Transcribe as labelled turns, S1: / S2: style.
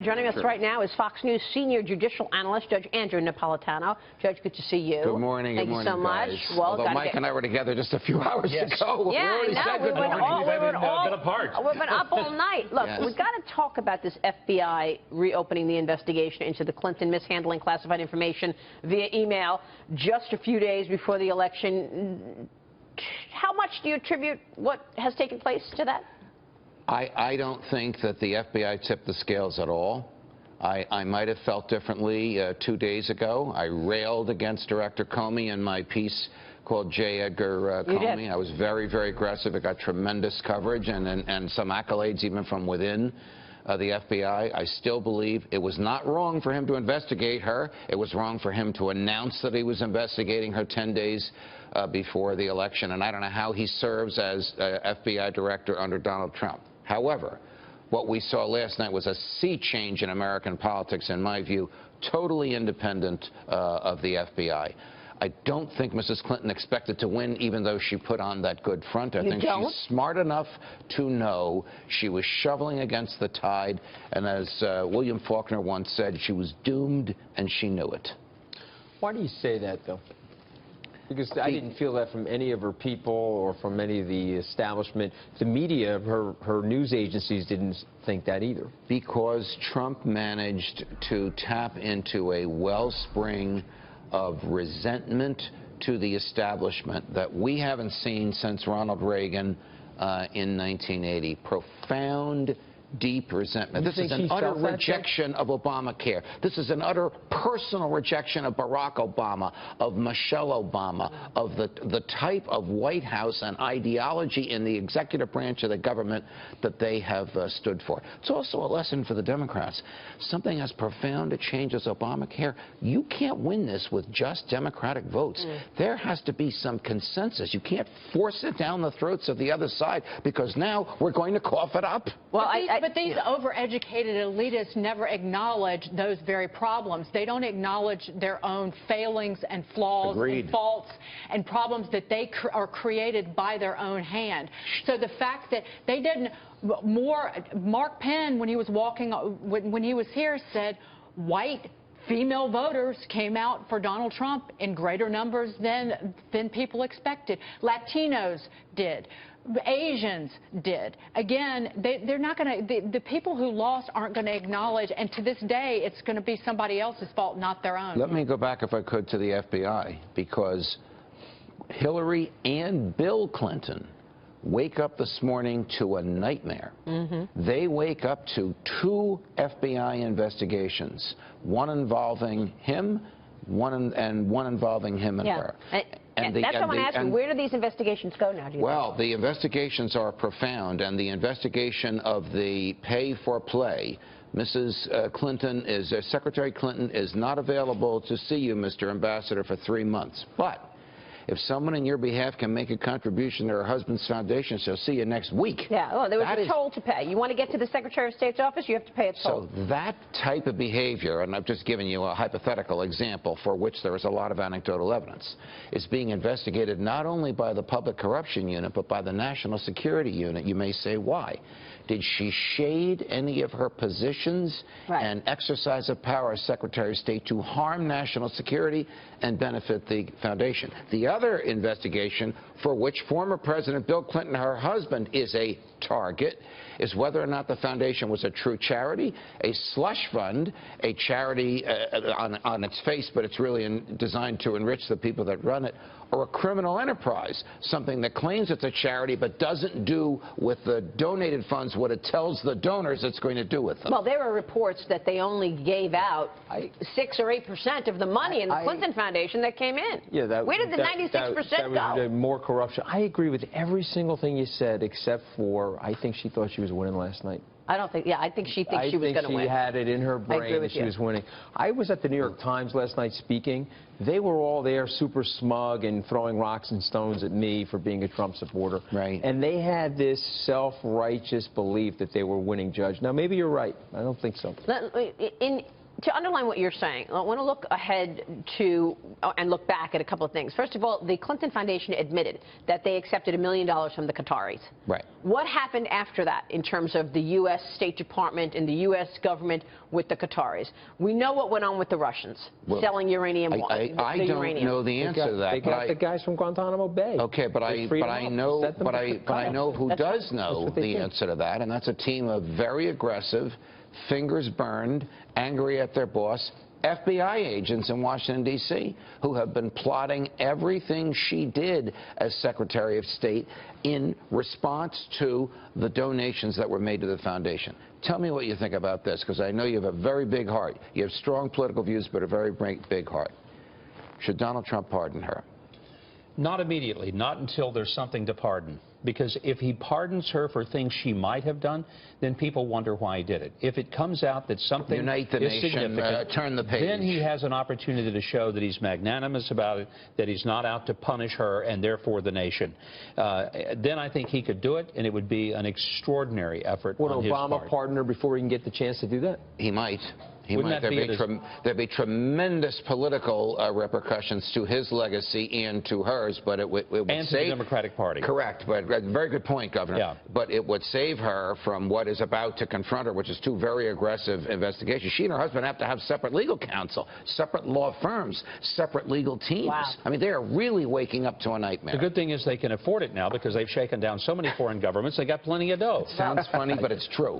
S1: Joining us right now is Fox News senior judicial analyst, Judge Andrew Napolitano. Judge, good to see you.
S2: Good morning.
S1: Thank you so much.
S2: Well, although Mike and I were together just a few hours ago.
S1: Yeah,
S2: We've
S1: been up all night. Look,
S2: Yes.
S1: we've got to talk about this FBI reopening the investigation into the Clinton mishandling classified information via email just a few days before the election. How much do you attribute what has taken place to that?
S2: I don't think that the FBI tipped the scales at all. I might have felt differently 2 days ago. I railed against Director Comey in my piece called J. Edgar Comey. I was very, very aggressive. It got tremendous coverage and some accolades even from within the FBI. I still believe it was not wrong for him to investigate her. It was wrong for him to announce that he was investigating her 10 days before the election. And I don't know how he serves as FBI director under Donald Trump. However, what we saw last night was a sea change in American politics, in my view, totally independent of the FBI. I don't think Mrs. Clinton expected to win, even though she put on that good front. I think she's smart enough to know she was shoveling against the tide, and as William Faulkner once said, she was doomed, and she knew it.
S3: Why do you say that, though? Because I didn't feel that from any of her people or from any of the establishment. The media, her news agencies didn't think that either.
S2: Because Trump managed to tap into a wellspring of resentment to the establishment that we haven't seen since Ronald Reagan in 1980. Profound, deep resentment. This is an utter rejection of Obamacare. This is an utter personal rejection of Barack Obama, of Michelle Obama, of the type of White House and ideology in the executive branch of the government that they have stood for. It's also a lesson for the Democrats. Something as profound a change as Obamacare, you can't win this with just Democratic votes. There has to be some consensus. You can't force it down the throats of the other side, because now we're going to cough it up.
S4: Well, but these overeducated elitists never acknowledge those very problems. They don't acknowledge their own failings and flaws and faults and problems that they are created by their own hand. So the fact that they didn't Mark Penn, when he was when he was here, said white female voters came out for Donald Trump in greater numbers than people expected. Latinos did. Asians did. Again, they're not going to, the people who lost aren't going to acknowledge, and to this day, it's going to be somebody else's fault, not their own.
S2: Let me go back, if I could, to the FBI, because Hillary and Bill Clinton wake up this morning to a nightmare. They wake up to 2 FBI investigations, one involving him, one involving him and her.
S1: That's what I want to ask you. Where do these investigations go now, do you think?
S2: The investigations are profound, and the investigation of the pay for play. Mrs. Clinton Secretary Clinton is not available to see you, Mr. Ambassador, for 3 months. But if someone in your behalf can make a contribution to her husband's foundation, she'll see you next week.
S1: Yeah, well, there was a toll to pay. You want to get to the Secretary of State's office, you have to pay a toll.
S2: So that type of behavior, and I've just given you a hypothetical example for which there is a lot of anecdotal evidence, is being investigated not only by the Public Corruption Unit, but by the National Security Unit. You may say, why? Did she shade any of her positions and exercise of power as Secretary of State to harm national security and benefit the foundation? The other investigation, for which former President Bill Clinton, her husband, is a target, is whether or not the foundation was a true charity, a slush fund, a charity on its face, but it's really designed to enrich the people that run it, or a criminal enterprise, something that claims it's a charity but doesn't do with the donated funds what it tells the donors it's going to do with them.
S1: Well, there were reports that they only gave out 6 or 8% of the money in the Clinton Foundation that came in.
S3: Yeah,
S1: where did the 96% go?
S3: More corruption. I agree with every single thing you said, except for I think she thought she was winning last night.
S1: I don't think, I think she thinks she was going to win.
S3: She had it in her brain that she was winning. I was at the New York Times last night speaking. They were all there super smug and throwing rocks and stones at me for being a Trump supporter.
S2: Right.
S3: And they had this self-righteous belief that they were winning, Judge. Now, maybe you're right. I don't think so.
S1: To underline what you're saying, I want to look ahead to and look back at a couple of things. First of all, the Clinton Foundation admitted that they accepted $1 million from the Qataris.
S2: Right.
S1: What happened after that in terms of the U.S. State Department and the U.S. government with the Qataris? We know what went on with the Russians, selling uranium.
S2: I don't know the answer to that.
S3: They got the guys from Guantanamo Bay.
S2: Okay, but I know who does know the answer to that, and that's a team of very aggressive, fingers burned, angry at their boss, FBI agents in Washington, D.C., who have been plotting everything she did as Secretary of State in response to the donations that were made to the foundation. Tell me what you think about this, because I know you have a very big heart. You have strong political views, but a very big heart. Should Donald Trump pardon her?
S5: Not immediately, not until there's something to pardon. Because if he pardons her for things she might have done, then people wonder why he did it. If it comes out that something
S2: Unite the
S5: is
S2: nation,
S5: significant,
S2: turn the page.
S5: then he has an opportunity to show that he's magnanimous about it, that he's not out to punish her and therefore the nation. Then I think he could do it, and it would be an extraordinary effort
S3: Would
S5: on his
S3: Obama
S5: part.
S3: pardon her before he can get the chance to do that?
S2: He might.
S5: Wouldn't that be
S2: There'd be tremendous political repercussions to his legacy and to hers, but it would
S5: and
S2: save
S5: to the Democratic Party.
S2: Correct, but very good point, Governor.
S5: Yeah.
S2: But it would save her from what is about to confront her, which is two very aggressive investigations. She and her husband have to have separate legal counsel, separate law firms, separate legal teams.
S1: Wow.
S2: I mean, they are really waking up to a nightmare.
S5: The good thing is they can afford it now because they've shaken down so many foreign governments. They got plenty of dough.
S2: Sounds funny, but it's true.